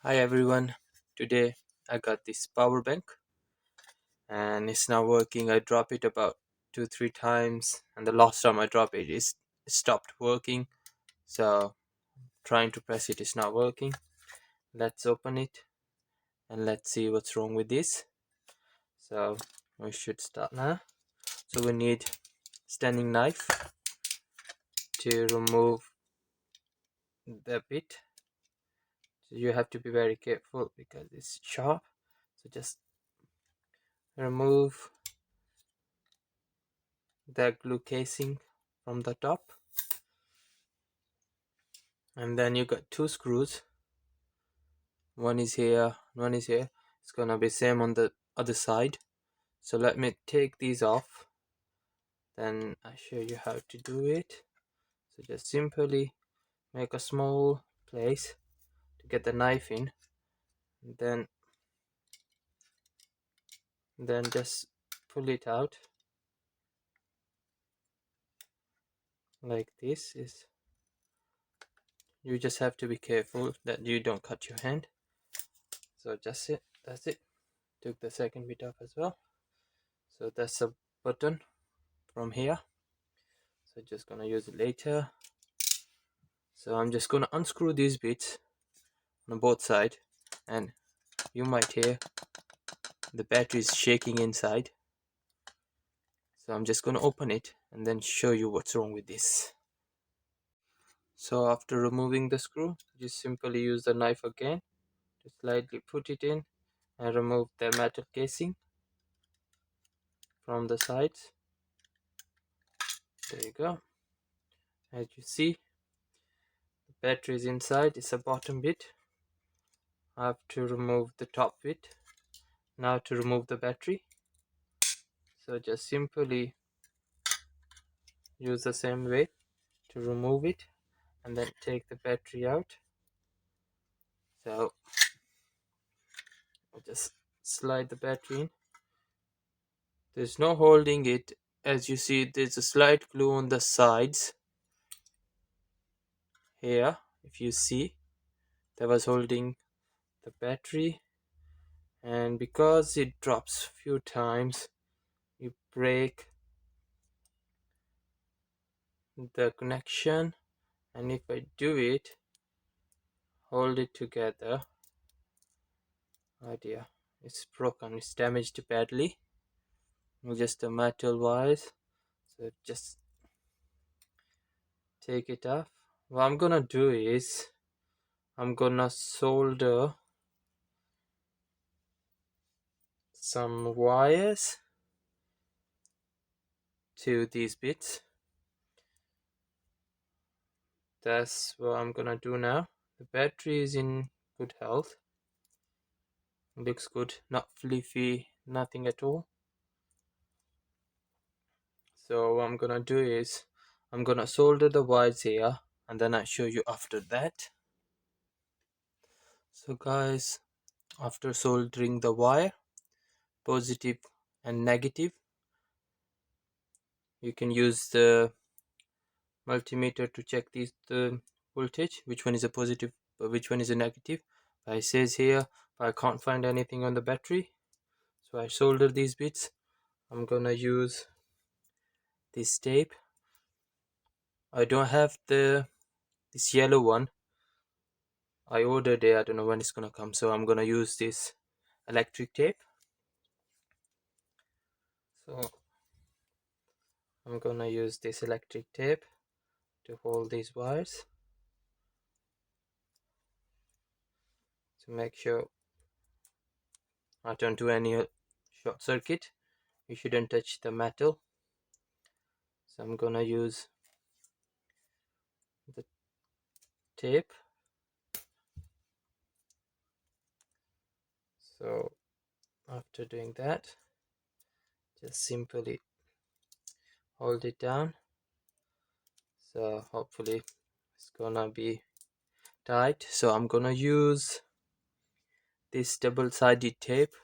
Hi everyone. Today I got this power bank and it's now working. I drop it about 2 3 times and the last time I drop it stopped working. So trying to press it is not working. Let's open it and let's see what's wrong with this. So we should start now. So we need standing knife to remove the bit. So you have to be very careful because it's sharp. So just remove the glue casing from the top, and then you got two screws. One is here, one is here. It's gonna be same on the other side. So let me take these off, then I show you how to do it. So just simply make a small place to get the knife in, then just pull it out like this. Is you just have to be careful that you don't cut your hand. So that's it. Took the second bit off as well. So that's a button from here, so just gonna use it later. So I'm just gonna unscrew these bits on both sides, and you might hear the battery is shaking inside. So I'm just gonna open it and then show you what's wrong with this. So after removing the screw, just simply use the knife again to slightly put it in and remove the metal casing from the sides. There you go. As you see, the battery is inside. It's a bottom bit. I have to remove the top bit now to remove the battery. So just simply use the same way to remove it and then take the battery out. So I'll just slide the battery in. There's no holding it. As you see, there's a slight glue on the sides here. If you see, that was holding the battery, and because it drops few times, you break the connection. And if I do it, hold it together, oh dear, it's broken, it's damaged badly. Just the metal wires. So just take it off. What I'm gonna do is I'm gonna solder some wires to these bits. That's what I'm gonna do now. The battery is in good health, looks good, not fluffy, nothing at all. So what I'm gonna do is I'm gonna solder the wires here and then I'll show you after that. So guys, after soldering the wire, positive and negative, you can use the multimeter to check the voltage, which one is a positive, which one is a negative. It says here, but I can't find anything on the battery, so I solder these bits. I'm gonna use this tape. I don't have this yellow one. I ordered it, I don't know when it's gonna come, so I'm gonna use this electric tape. So I'm gonna use this electric tape to hold these wires to make sure I don't do any short circuit. You shouldn't touch the metal. So I'm gonna use the tape. So after doing that, just simply hold it down. So hopefully it's gonna be tight. So I'm gonna use this double-sided tape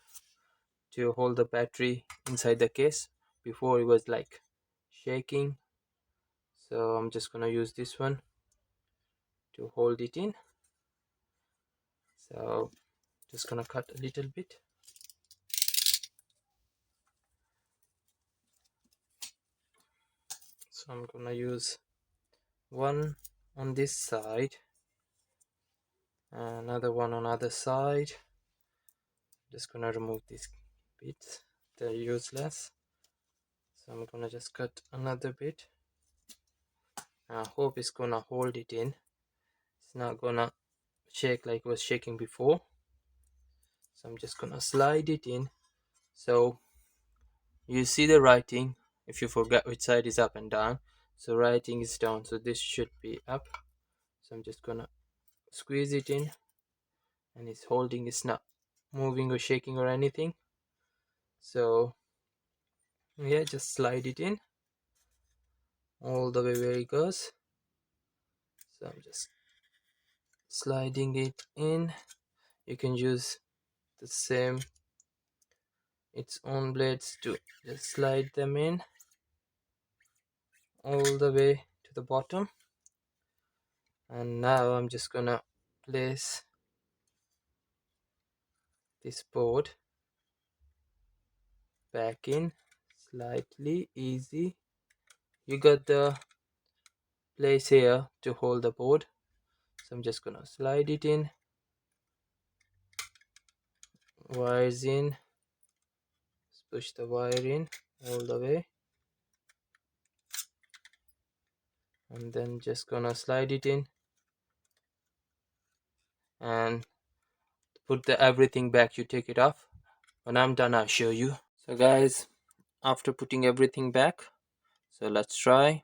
to hold the battery inside the case. Before it was like shaking, so I'm just gonna use this one to hold it in. So just gonna cut a little bit. So I'm gonna use one on this side, another one on other side. Just gonna remove these bits, they're useless. So I'm gonna just cut another bit. I hope it's gonna hold it in. It's not gonna shake like it was shaking before. So I'm just gonna slide it in. So you see the writing, if you forgot which side is up and down. So writing is down, so this should be up. So I'm just gonna squeeze it in, and it's holding, it's not moving or shaking or anything. So yeah, just slide it in all the way where it goes. So I'm just sliding it in. You can use the same its own blades to just slide them in all the way to the bottom. And now I'm just gonna place this board back in slightly, easy. You got the place here to hold the board, so I'm just gonna slide it in, wires in, just push the wire in all the way, and then just gonna slide it in and put the everything back. You take it off. When I'm done, I'll show you. So guys, after putting everything back, so let's try.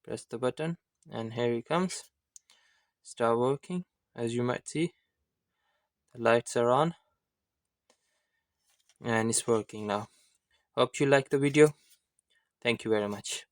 Press the button and here it comes. Start working. As you might see, the lights are on and it's working now. Hope you like the video. Thank you very much.